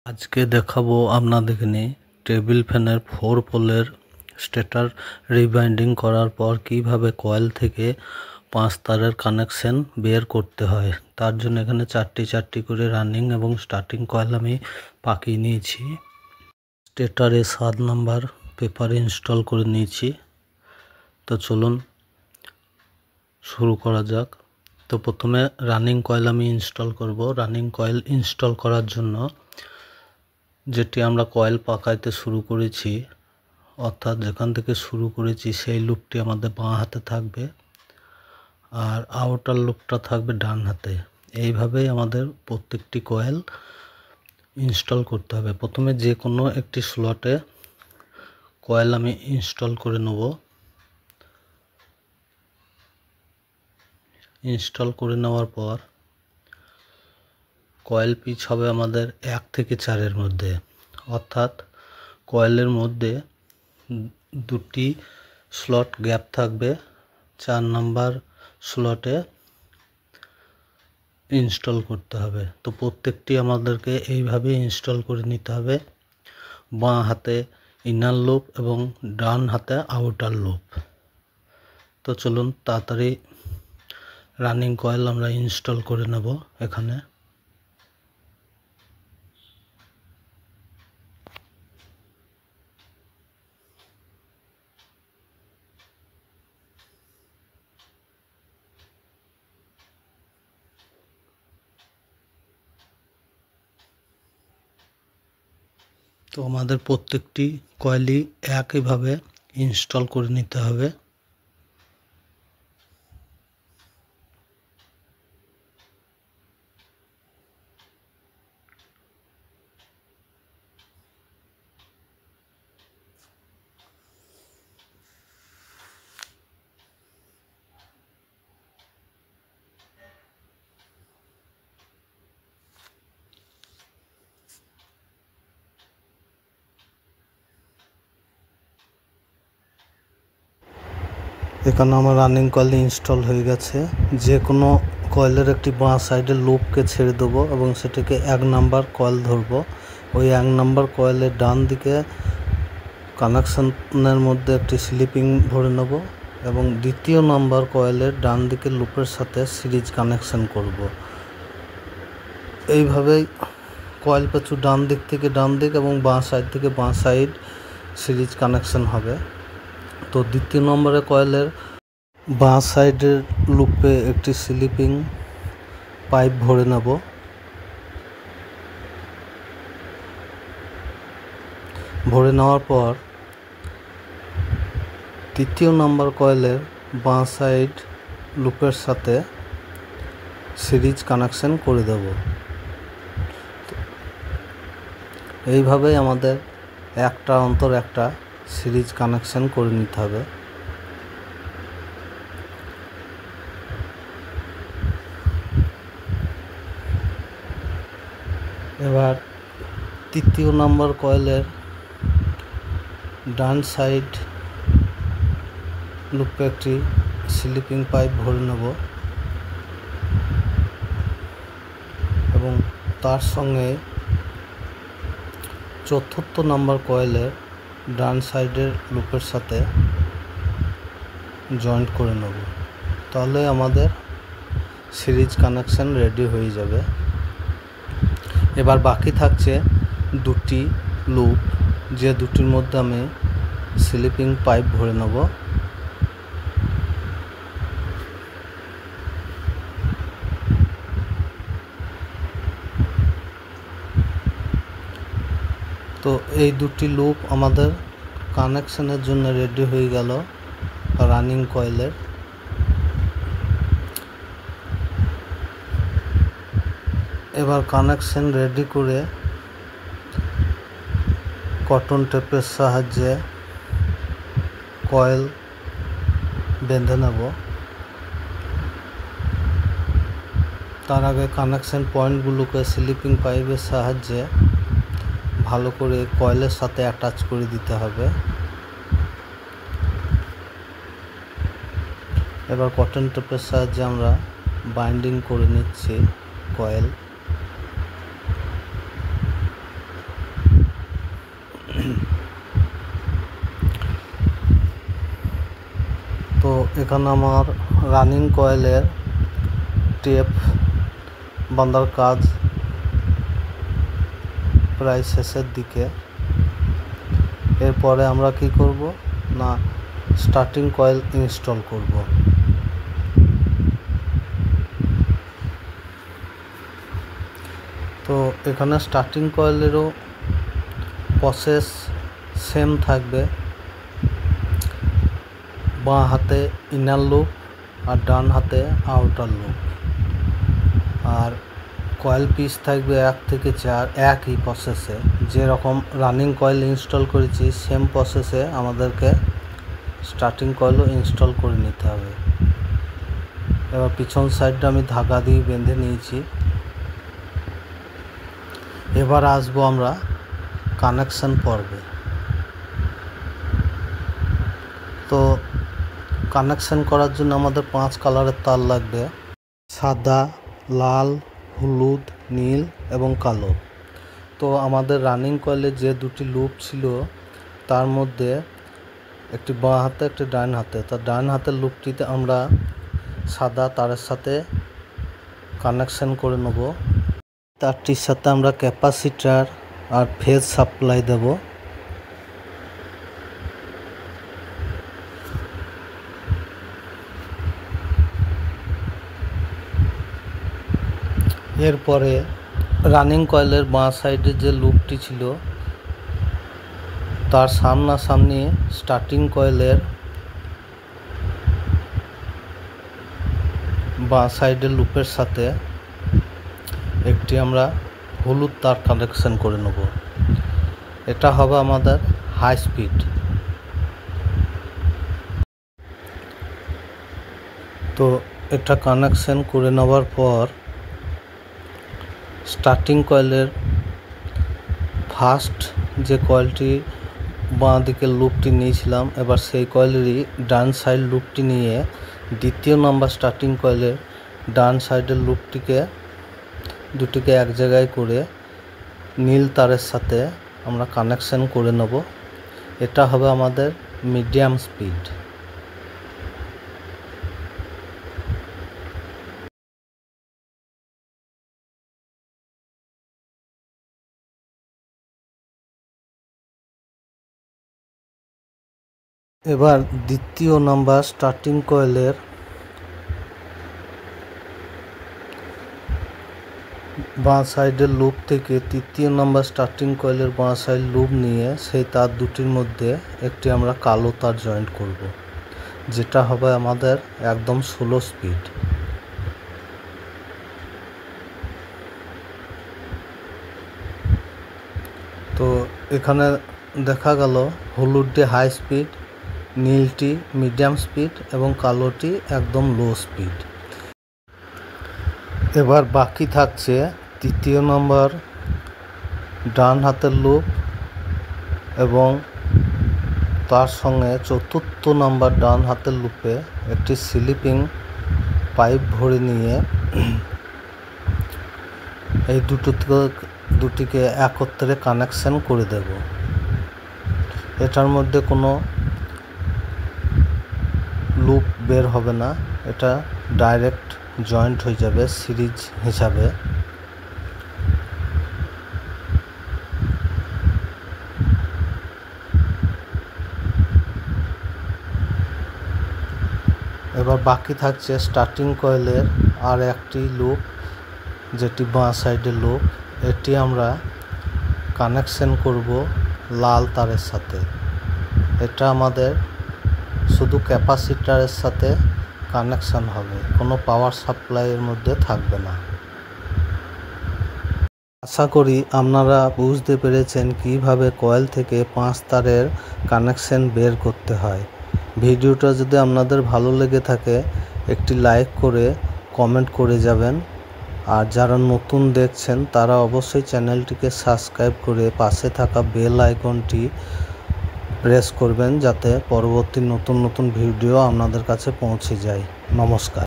আজকে দেখাবো আপনাদেরকে নিয়ে টেবিল ফ্যানের 4 পোলের স্টেটার রিবাইন্ডিং করার পর কিভাবে কয়েল থেকে 5 তারের কানেকশন বের করতে হয়। তার জন্য এখানে চারটি করে রানিং এবং স্টার্টিং কয়েল আমি পাকিয়ে নিয়েছি। স্টেটারে 7 নাম্বার পেপার ইনস্টল করে নিয়েছি। তো চলুন শুরু করা যাক। তো প্রথমে রানিং কয়েল আমি ইনস্টল করব। রানিং কয়েল ইনস্টল করার জন্য যেটি আমরা কয়েল পাকাইতে শুরু করেছি, অর্থাৎ যেখান থেকে শুরু করেছি সেই লুপটি আমাদের বাঁ হাতে থাকবে আর আউটার লুপটা থাকবে ডান হাতে। এইভাবেই আমাদের প্রত্যেকটি কয়েল ইনস্টল করতে হবে। প্রথমে যে কোনো একটি স্লটে কয়েল আমি ইনস্টল করে নেব। ইনস্টল করে নেওয়ার পর কয়েল পিচ হবে আমাদের 1 থেকে 4-এর মধ্যে, অর্থাৎ কয়েলের মধ্যে দুটি স্লট গ্যাপ থাকবে। 4 নাম্বার স্লটে ইনস্টল করতে হবে। তো প্রত্যেকটি আমাদেরকে এইভাবে ইনস্টল করে নিতে হবে। বাঁ হাতে ইনার লুপ এবং ডান হাতে আউটার লুপ। তো চলুন তাড়াতাড়ি রানিং কয়েল আমরা ইনস্টল করে নেব এখানে। তো আমাদের প্রত্যেকটি কয়েলই একইভাবে ইনস্টল করে নিতে হবে। এখানে আমার রানিং কয়েল ইনস্টল হয়ে গেছে। যে কোনো কয়েলের একটি বাঁ সাইডের লুপকে ছেড়ে দেবো এবং সেটাকে 1 নাম্বার কয়েল ধরবো। ওই 1 নাম্বার কয়েলের ডান দিকে কানেকশনের মধ্যে একটি স্লিপিং ভরে নেব এবং দ্বিতীয় নাম্বার কয়েলের ডান দিকে লুপের সাথে সিরিজ কানেকশন করব। এইভাবেই কয়েল পিছু ডান দিক থেকে ডান দিক এবং বাঁ সাইড থেকে বাঁ সাইড সিরিজ কানেকশন হবে। তো দ্বিতীয় নম্বরে কয়েলের বাঁ সাইডের লুপে একটি স্লিপিং পাইপ ভরে নেব। ভরে নেওয়ার পর তৃতীয় নাম্বার কয়েলের বাঁ সাইড লুপের সাথে সিরিজ কানেকশন করে দেব। এইভাবেই আমাদের একটা অন্তর একটা সিরিজ কানেকশন করে নিতে হবে। এবার তৃতীয় নাম্বার কয়েলের ডান সাইড লুপে একটি স্লিপিং পাইপ ভরে নেব এবং তার সঙ্গে চতুর্থ নাম্বার কয়েলের ডান সাইডের লুপের সাথে জয়েন্ট করে নেব। তাহলে আমাদের সিরিজ কানেকশন রেডি হয়ে যাবে। এবার বাকি থাকছে দুটি লুপ, যে দুটির মধ্যে আমি স্লিপিং পাইপ ভরে নেব। তো এই দুটি লুপ আমাদের কানেকশনের জন্য রেডি হয়ে গেল রানিং কয়েলের। এবার কানেকশন রেডি করে কটন টেপের সাহায্যে কয়েল বেঁধে নেব। তার আগে কানেকশন পয়েন্টগুলোকে স্লিপিং পাইপের সাহায্যে ভালো করে কয়েলের সাথে অ্যাটাচ করে দিতে হবে। এবার কটন টেপের সাহায্যে আমরা বাইন্ডিং করে নিচ্ছি কয়েল। এখানে আমার রানিং কয়েলের টেপ বাঁধার কাজ প্রায় শেষের দিকে। এরপরে আমরা কি করব না স্টার্টিং কয়েল ইনস্টল করব। তো এখানে স্টার্টিং কয়েলেরও প্রসেস সেম থাকবে। বাঁ হাতে ইনার লুপ আর ডান হাতে আউটার লুপ, আর কয়েল পিস থাকবে 1 থেকে 4 একই প্রসেসে। যেরকম রানিং কয়েল ইনস্টল করেছি সেম প্রসেসে আমাদেরকে স্টার্টিং কয়েলও ইনস্টল করে নিতে হবে। এবার পিছন সাইডটা আমি ধাগা দিয়ে বেঁধে নিয়েছি। এবার আসবো আমরা কানেকশন পর্বে। তো কানেকশন করার জন্য আমাদের 5 কালারের তার লাগবে, সাদা, লাল, হলুদ, নীল এবং কালো। তো আমাদের রানিং কয়েলে যে দুটি লুপ ছিল তার মধ্যে একটি বাঁ হাতে একটি ডান হাতে, তার ডান হাতের লুপটিতে আমরা সাদা তারের সাথে কানেকশন করে নেব। তারটির সাথে আমরা ক্যাপাসিটার আর ফেজ সাপ্লাই দেব। এরপরে রানিং কয়েলের বাঁ সাইডে যে লুপটি ছিল তার সামনাসামনি স্টার্টিং কয়েলের বাঁ সাইডের লুপের সাথে একটি আমরা হলুদ তার কানেকশন করে নেব। এটা হবে আমাদের হাই স্পিড। তো এটা কানেকশন করে নেওয়ার পর স্টার্টিং কয়েলের ফার্স্ট যে কয়েলটি বাঁ দিকের লুপটি নিয়েছিলাম, এবার সেই কয়েলেরই ডান সাইড লুপটি নিয়ে দ্বিতীয় নাম্বার স্টার্টিং কয়েলের ডান সাইডের লুপটিকে দুটিকে এক জায়গায় করে নীল তারের সাথে আমরা কানেকশন করে নেব। এটা হবে আমাদের মিডিয়াম স্পিড। এবার দ্বিতীয় নাম্বার স্টার্টিং কয়েলের বাঁ সাইডের লুপ থেকে তৃতীয় নাম্বার স্টার্টিং কয়েলের বাঁ সাইড লুপ নিয়ে সেই তার দুটির মধ্যে একটি আমরা কালো তার জয়েন্ট করব, যেটা হবে আমাদের একদম স্লো স্পিড। তো এখানে দেখা গেল হলুদটি হাই স্পিড, নীলটি মিডিয়াম স্পিড এবং কালোটি একদম লো স্পিড। এবার বাকি থাকছে তৃতীয় নম্বর ডান হাতের লুপ এবং তার সঙ্গে চতুর্থ নাম্বার ডান হাতের লুপে একটি স্লিপিং পাইপ ভরে নিয়ে এই দুটিকে একত্রে কানেকশন করে দেব। এটার মধ্যে কোনো লুপ বের হবে না, এটা ডাইরেক্ট জয়েন্ট হয়ে যাবে সিরিজ হিসাবে। এবার বাকি থাকছে স্টার্টিং কয়েলের আর একটি লুপ, যেটি বাঁ সাইডের লুপ। এটি আমরা কানেকশন করব লাল তারের সাথে। এটা আমাদের শুধু ক্যাপাসিটারের সাথে কানেকশন হবে, কোনো পাওয়ার সাপ্লাইয়ের মধ্যে থাকবে না। আশা করি আপনারা বুঝতে পেরেছেন কিভাবে কয়েল থেকে 5 তারের কানেকশন বের করতে হয়। ভিডিওটা যদি আপনাদের ভালো লেগে থাকে একটি লাইক করে কমেন্ট করে যাবেন, আর যারা নতুন দেখছেন তারা অবশ্যই চ্যানেলটিকে সাবস্ক্রাইব করে পাশে থাকা বেল আইকনটি প্রেস করবেন, যাতে পরবর্তী নতুন ভিডিও আপনাদের কাছে পৌঁছে যায়। নমস্কার।